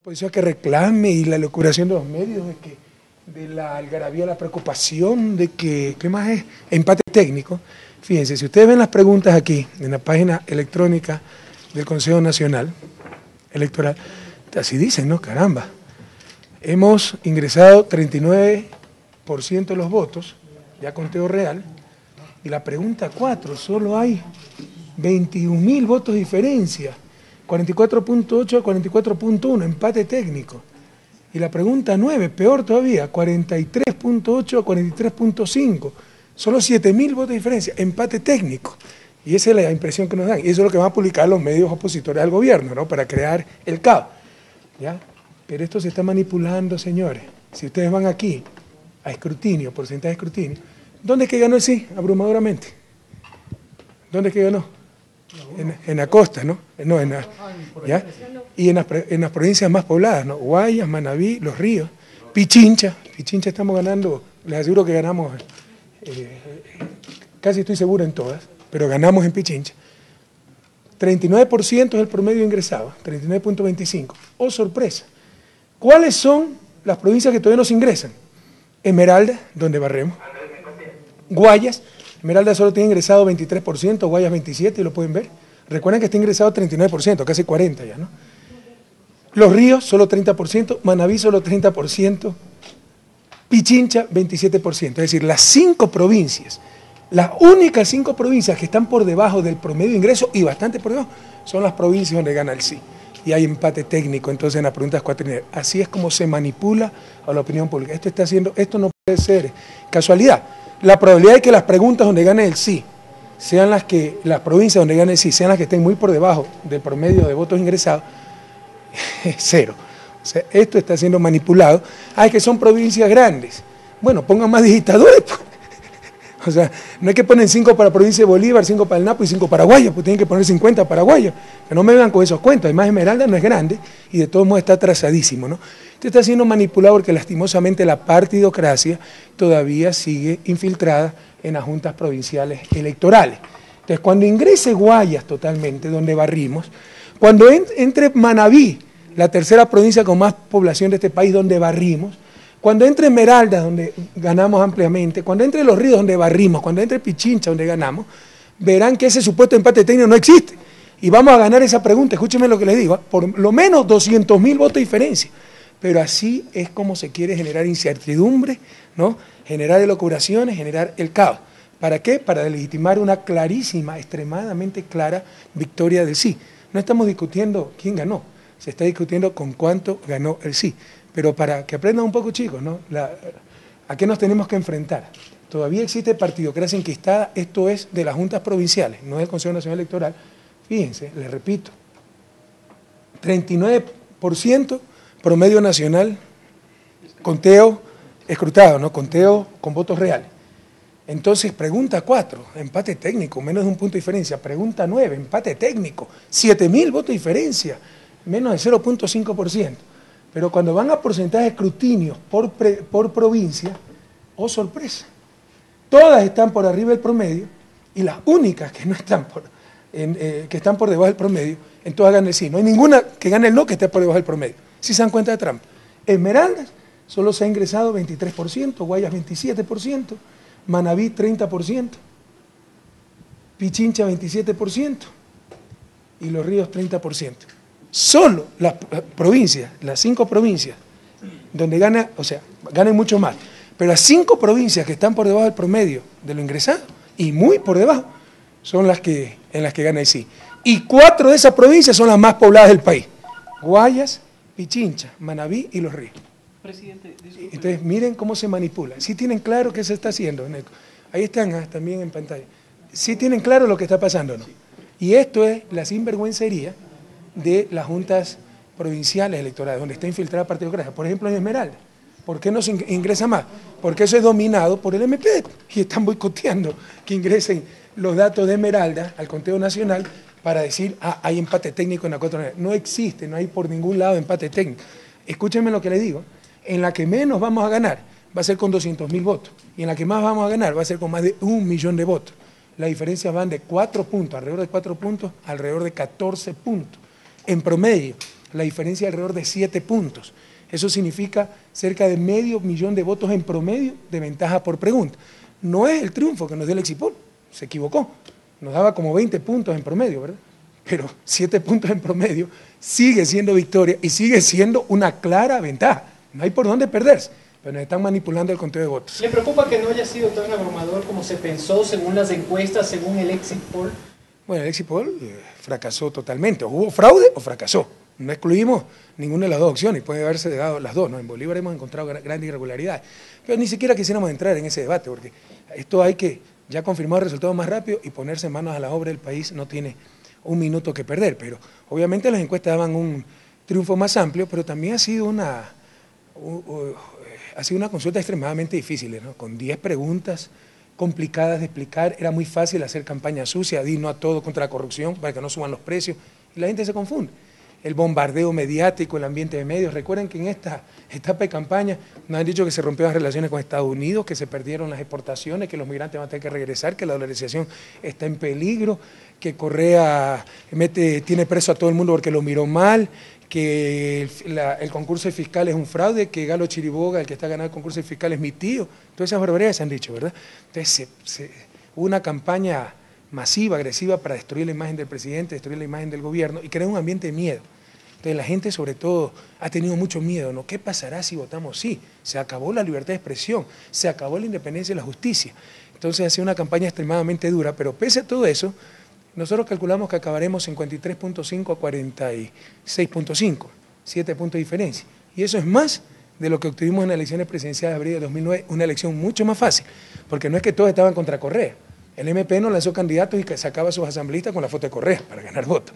oposición que reclame y la locuración de los medios, de la algarabía, la preocupación de que, ¿qué más es? Empate técnico. Fíjense, si ustedes ven las preguntas aquí, en la página electrónica del Consejo Nacional Electoral, así dicen, ¿no? Caramba. Hemos ingresado 39% de los votos, ya conteo real, y la pregunta 4, solo hay 21.000 votos de diferencia, 44.8 a 44.1, empate técnico. Y la pregunta 9, peor todavía, 43.8 a 43.5, solo 7.000 votos de diferencia, empate técnico. Y esa es la impresión que nos dan. Y eso es lo que van a publicar los medios opositores al gobierno, ¿no? Para crear el caos. ¿Ya? Pero esto se está manipulando, señores. Si ustedes van aquí a escrutinio, porcentaje de escrutinio, ¿dónde es que ganó el sí? Abrumadoramente. ¿Dónde es que ganó? En la costa, ¿no? No, ¿ya? Y en las provincias más pobladas, ¿no? Guayas, Manabí, Los Ríos, Pichincha estamos ganando, les aseguro que ganamos, casi estoy seguro en todas, pero ganamos en Pichincha. 39% es el promedio ingresado, 39.25. Oh, sorpresa. ¿Cuáles son las provincias que todavía no se ingresan? Esmeralda, donde barremos. Guayas, Esmeralda solo tiene ingresado 23%, Guayas 27%, y lo pueden ver. Recuerden que está ingresado 39%, casi 40% ya, ¿no? Los Ríos, solo 30%, Manabí, solo 30%, Pichincha, 27%. Es decir, las 5 provincias, las únicas 5 provincias que están por debajo del promedio de ingreso, y bastante por debajo, son las provincias donde gana el sí. Y hay empate técnico, entonces, en las preguntas 4 y 9. Así es como se manipula a la opinión pública. Esto no puede ser casualidad. La probabilidad de que las preguntas donde gane el sí, sean las provincias donde gane el sí, sean las que estén muy por debajo del promedio de votos ingresados, es 0. O sea, esto está siendo manipulado. Es que son provincias grandes. Bueno, pongan más digitadores, pues. O sea, no es que ponen 5 para la provincia de Bolívar, 5 para el Napo y 5 para Guayas, pues tienen que poner 50 para Guayas. Que no me vengan con esos cuentos. Además, Esmeralda no es grande y de todos modos está atrasadísimo, ¿no? Esto está siendo manipulado porque lastimosamente la partidocracia todavía sigue infiltrada en las juntas provinciales electorales. Entonces, cuando ingrese Guayas totalmente, donde barrimos, cuando entre Manabí, la tercera provincia con más población de este país, donde barrimos, cuando entre Esmeralda, donde ganamos ampliamente, cuando entre Los Ríos, donde barrimos, cuando entre Pichincha, donde ganamos, verán que ese supuesto empate técnico no existe. Y vamos a ganar esa pregunta, escúchenme lo que les digo, por lo menos 200.000 votos de diferencia. Pero así es como se quiere generar incertidumbre, ¿no? Generar elocuraciones, generar el caos. ¿Para qué? Para legitimar una clarísima, extremadamente clara victoria del sí. No estamos discutiendo quién ganó, se está discutiendo con cuánto ganó el sí. Pero para que aprendan un poco, chicos, ¿no? ¿A qué nos tenemos que enfrentar? Todavía existe partidocracia enquistada, esto es de las juntas provinciales, no del Consejo Nacional Electoral. Fíjense, les repito, 39% promedio nacional, conteo escrutado, ¿no? Conteo con votos reales. Entonces, pregunta 4, empate técnico, menos de un punto de diferencia. Pregunta 9, empate técnico, 7.000 votos de diferencia, menos de 0.5%. Pero cuando van a porcentaje de escrutinios por provincia, oh sorpresa, todas están por arriba del promedio y las únicas que no están que están por debajo del promedio, en todas ganan el sí. No hay ninguna que gane el no que esté por debajo del promedio. Si se dan cuenta de trampa. Esmeraldas solo se ha ingresado 23%, Guayas 27%, Manabí 30%, Pichincha 27% y Los Ríos 30%. Solo las provincias, las 5 provincias, donde gana, o sea, ganan mucho más, pero las 5 provincias que están por debajo del promedio de lo ingresado, y muy por debajo, son en las que gana el sí. Y 4 de esas provincias son las más pobladas del país. Guayas, Pichincha, Manabí y Los Ríos. Presidente, disculpe. Entonces, miren cómo se manipula. Sí tienen claro qué se está haciendo, Neco. Ahí están también en pantalla. Sí tienen claro lo que está pasando, ¿no? Y esto es la sinvergüencería de las juntas provinciales electorales, donde está infiltrada la partidocracia. Por ejemplo, en Esmeralda. ¿Por qué no se ingresa más? Porque eso es dominado por el MP y están boicoteando que ingresen los datos de Esmeralda al conteo nacional para decir, hay empate técnico en la 4. No existe, no hay por ningún lado empate técnico. Escúchenme lo que les digo, en la que menos vamos a ganar va a ser con 200.000 votos y en la que más vamos a ganar va a ser con más de 1 millón de votos. Las diferencias van de 4 puntos, alrededor de 4 puntos, alrededor de 14 puntos. En promedio, la diferencia alrededor de 7 puntos. Eso significa cerca de medio millón de votos en promedio de ventaja por pregunta. No es el triunfo que nos dio el Exit Poll, se equivocó, nos daba como 20 puntos en promedio, ¿verdad? Pero 7 puntos en promedio sigue siendo victoria y sigue siendo una clara ventaja. No hay por dónde perderse, pero nos están manipulando el conteo de votos. ¿Le preocupa que no haya sido tan abrumador como se pensó según las encuestas, según el Exit Poll? Bueno, el Exit Poll fracasó totalmente. O hubo fraude o fracasó. No excluimos ninguna de las dos opciones, puede haberse dado las dos, ¿no? En Bolívar hemos encontrado grandes irregularidades, pero ni siquiera quisiéramos entrar en ese debate, porque esto hay que ya confirmar el resultado más rápido y ponerse manos a la obra del país no tiene un minuto que perder, pero obviamente las encuestas daban un triunfo más amplio, pero también ha sido una consulta extremadamente difícil, ¿no? Con 10 preguntas complicadas de explicar, era muy fácil hacer campaña sucia, di no a todo contra la corrupción para que no suban los precios, y la gente se confunde. El bombardeo mediático, el ambiente de medios. Recuerden que en esta etapa de campaña nos han dicho que se rompieron las relaciones con Estados Unidos, que se perdieron las exportaciones, que los migrantes van a tener que regresar, que la dolarización está en peligro, que Correa tiene preso a todo el mundo porque lo miró mal, que el concurso de fiscal es un fraude, que Galo Chiriboga, el que está ganando el concurso de fiscal, es mi tío. Todas esas barbaridades se han dicho, ¿verdad? Entonces hubo una campaña masiva, agresiva, para destruir la imagen del presidente, destruir la imagen del gobierno y crear un ambiente de miedo. Entonces la gente sobre todo ha tenido mucho miedo, ¿no? ¿Qué pasará si votamos sí? Se acabó la libertad de expresión, se acabó la independencia y la justicia. Entonces ha sido una campaña extremadamente dura, pero pese a todo eso, nosotros calculamos que acabaremos 53.5 a 46.5, 7 puntos de diferencia. Y eso es más de lo que obtuvimos en las elecciones presidenciales de abril de 2009, una elección mucho más fácil, porque no es que todos estaban contra Correa. El MP no lanzó candidatos y sacaba a sus asambleístas con la foto de Correa para ganar votos.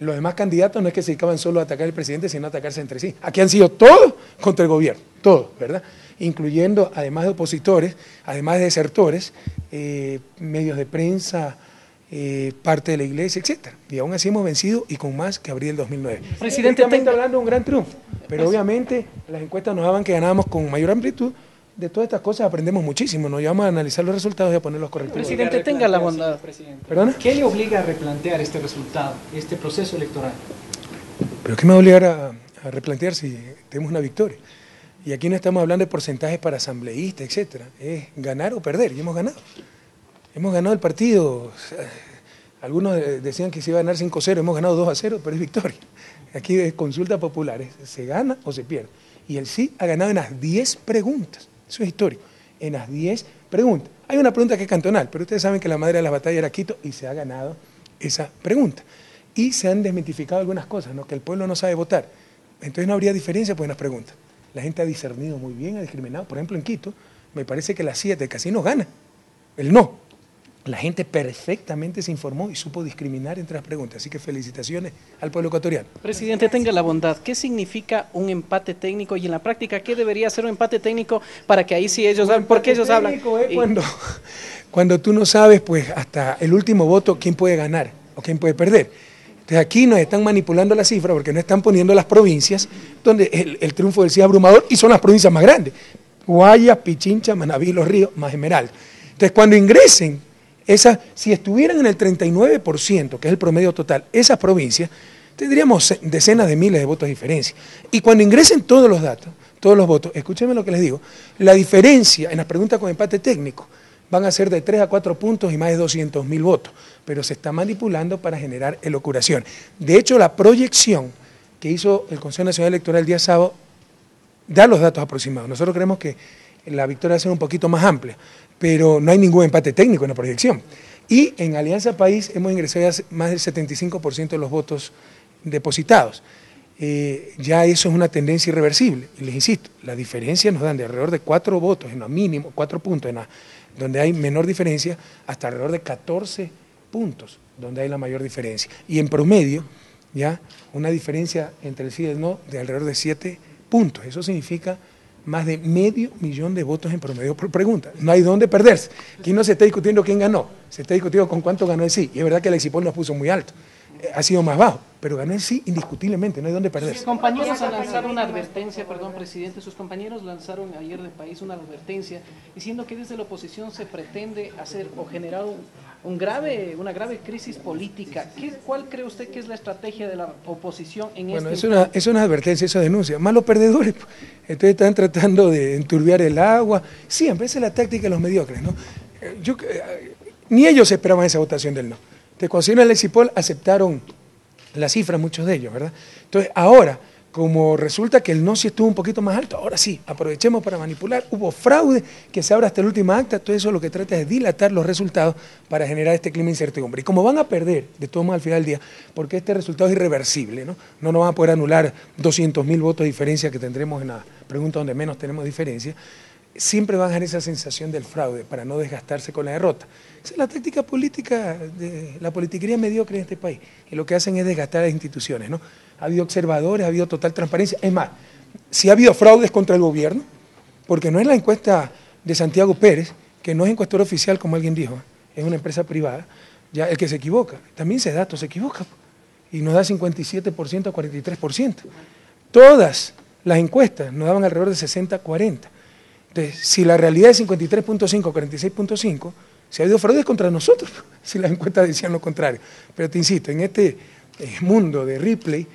Los demás candidatos no es que se dedicaban solo a atacar al presidente, sino a atacarse entre sí. Aquí han sido todos contra el gobierno, todos, ¿verdad? Incluyendo, además de opositores, además de desertores, medios de prensa, parte de la iglesia, etcétera. Y aún así hemos vencido y con más que abril del 2009. Presidente, está hablando de un gran triunfo, pero obviamente las encuestas nos daban que ganábamos con mayor amplitud. De todas estas cosas aprendemos muchísimo, nos llevamos a analizar los resultados y a poner los correctores. Presidente, tenga la bondad. ¿Perdona? ¿Qué le obliga a replantear este resultado, este proceso electoral? ¿Pero qué me va a obligar a replantear si tenemos una victoria? Y aquí no estamos hablando de porcentajes para asambleístas, etcétera. Es ganar o perder, y hemos ganado. Hemos ganado el partido. Algunos decían que se iba a ganar 5-0, hemos ganado 2-0, pero es victoria. Aquí de consultas populares, se gana o se pierde. Y el sí ha ganado en las 10 preguntas. Eso es histórico, en las 10 preguntas. Hay una pregunta que es cantonal, pero ustedes saben que la madre de las batallas era Quito y se ha ganado esa pregunta. Y se han desmitificado algunas cosas, ¿no? Que el pueblo no sabe votar. Entonces no habría diferencia pues, en las preguntas. La gente ha discernido muy bien, ha discriminado. Por ejemplo, en Quito, me parece que las 7 casi no gana, el no. La gente perfectamente se informó y supo discriminar entre las preguntas. Así que felicitaciones al pueblo ecuatoriano. Presidente, tenga la bondad. ¿Qué significa un empate técnico y en la práctica qué debería ser un empate técnico para que ahí sí ellos hablen? Porque ellos hablan. Cuando tú no sabes, pues hasta el último voto, quién puede ganar o quién puede perder. Entonces aquí nos están manipulando la cifra porque nos están poniendo las provincias donde el triunfo del sí es abrumador y son las provincias más grandes. Guayas, Pichincha, Manabí, Los Ríos, más Esmeralda. Entonces cuando ingresen si estuvieran en el 39%, que es el promedio total, esas provincias, tendríamos decenas de miles de votos de diferencia. Y cuando ingresen todos los datos, todos los votos, escúchenme lo que les digo, la diferencia en las preguntas con empate técnico van a ser de 3 a 4 puntos y más de 200.000 votos, pero se está manipulando para generar elocuración. De hecho, la proyección que hizo el Consejo Nacional Electoral el día sábado da los datos aproximados. Nosotros creemos que la victoria va a ser un poquito más amplia, pero no hay ningún empate técnico en la proyección. Y en Alianza País hemos ingresado ya más del 75% de los votos depositados. Ya eso es una tendencia irreversible. Y les insisto, la diferencia nos dan de alrededor de 4 votos, en lo mínimo, 4 puntos, donde hay menor diferencia, hasta alrededor de 14 puntos, donde hay la mayor diferencia. Y en promedio, ya una diferencia entre el sí y el no de alrededor de 7 puntos. Eso significa más de 500.000 de votos en promedio por pregunta. No hay dónde perderse. Aquí no se está discutiendo quién ganó, se está discutiendo con cuánto ganó el sí. Y es verdad que el Exit Poll nos puso muy alto. ha sido más bajo, pero ganó el sí indiscutiblemente, no hay dónde perderse. Sus compañeros han lanzado una advertencia, perdón, presidente, sus compañeros lanzaron ayer del país una advertencia diciendo que desde la oposición se pretende hacer o generar una grave crisis política. ¿Cuál cree usted que es la estrategia de la oposición en bueno, este momento? Es una advertencia, eso denuncia. Malos perdedores, entonces están tratando de enturbiar el agua. Siempre, esa es la táctica de los mediocres, ¿no? Ni ellos esperaban esa votación del no. Entonces, cuando se vino al Exipol, aceptaron las cifras, muchos de ellos, ¿verdad? Entonces, ahora, como resulta que el no sí estuvo un poquito más alto, ahora sí, aprovechemos para manipular. Hubo fraude, que se abra hasta el último acta, todo eso lo que trata es dilatar los resultados para generar este clima de incertidumbre. Y como van a perder, de todos modos al final del día, porque este resultado es irreversible, ¿no? No nos van a poder anular 200.000 votos de diferencia que tendremos en la pregunta donde menos tenemos diferencia, siempre van a dejar esa sensación del fraude para no desgastarse con la derrota. Esa es la táctica política de la politiquería mediocre en este país, y lo que hacen es desgastar a las instituciones, ¿no? Ha habido observadores, ha habido total transparencia, es más, si ha habido fraudes contra el gobierno, porque no es la encuesta de Santiago Pérez, que no es encuestador oficial como alguien dijo, es una empresa privada, ya el que se equivoca, también ese dato se equivoca, y nos da 57% a 43%. Todas las encuestas nos daban alrededor de 60-40%. Entonces, si la realidad es 53.5 o 46.5, si ha habido fraudes contra nosotros, si las encuestas decían lo contrario. Pero te insisto, en este mundo de replay,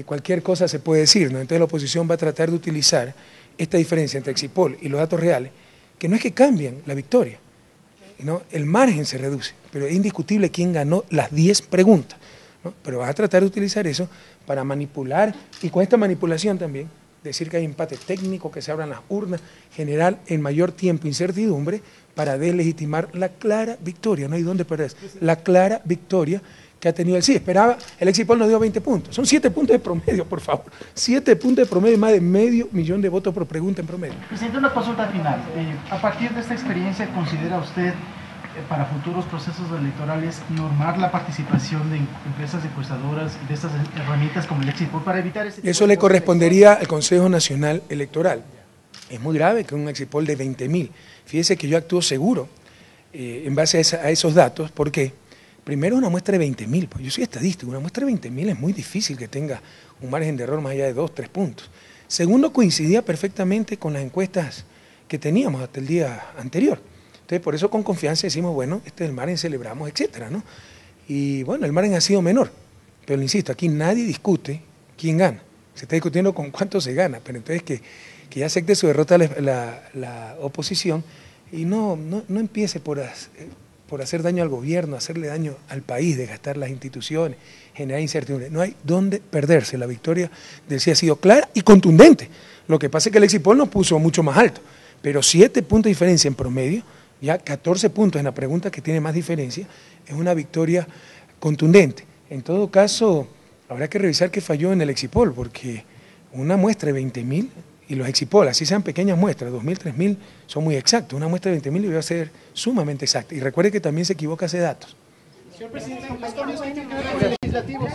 cualquier cosa se puede decir, ¿no? Entonces la oposición va a tratar de utilizar esta diferencia entre Exipol y los datos reales, que no es que cambien la victoria, ¿no? El margen se reduce, pero es indiscutible quién ganó las 10 preguntas, ¿no? Pero vas a tratar de utilizar eso para manipular, y con esta manipulación también, decir que hay empate técnico, que se abran las urnas, generar en mayor tiempo incertidumbre para deslegitimar la clara victoria, no hay dónde perderse, la clara victoria que ha tenido el sí. Esperaba, el Exipol nos dio 20 puntos, son 7 puntos de promedio, por favor, 7 puntos de promedio, más de 500.000 de votos por pregunta en promedio. Presidente, una consulta final. A partir de esta experiencia, ¿considera usted para futuros procesos electorales normar la participación de empresas encuestadoras, de estas herramientas como el Exipol para evitar ese tipo Eso le correspondería al Consejo Nacional Electoral? Es muy grave que un Exipol de 20.000. Fíjese que yo actúo seguro en base a esos datos. ¿Por qué? Primero, una muestra de 20.000, pues yo soy estadístico, una muestra de 20.000 es muy difícil que tenga un margen de error más allá de 2-3 puntos. Segundo, coincidía perfectamente con las encuestas que teníamos hasta el día anterior. Entonces, por eso con confianza decimos, bueno, este es el margen, celebramos, etcétera, ¿no? Y bueno, el margen ha sido menor, pero insisto, aquí nadie discute quién gana. Se está discutiendo con cuánto se gana, pero entonces que ya acepte su derrota la oposición y no empiece por hacer daño al gobierno, hacerle daño al país, desgastar las instituciones, generar incertidumbre. No hay dónde perderse. La victoria del sí ha sido clara y contundente. Lo que pasa es que el Exipol nos puso mucho más alto, pero 7 puntos de diferencia en promedio, ya 14 puntos en la pregunta que tiene más diferencia, es una victoria contundente. En todo caso, habrá que revisar qué falló en el Exipol, porque una muestra de 20.000, y los Exipol, así sean pequeñas muestras, 2.000, 3.000, son muy exactos. Una muestra de 20.000 debe ser sumamente exacta. Y recuerde que también se equivoca ese datos. Señor presidente, los cambios que tienen que ver con el legislativo,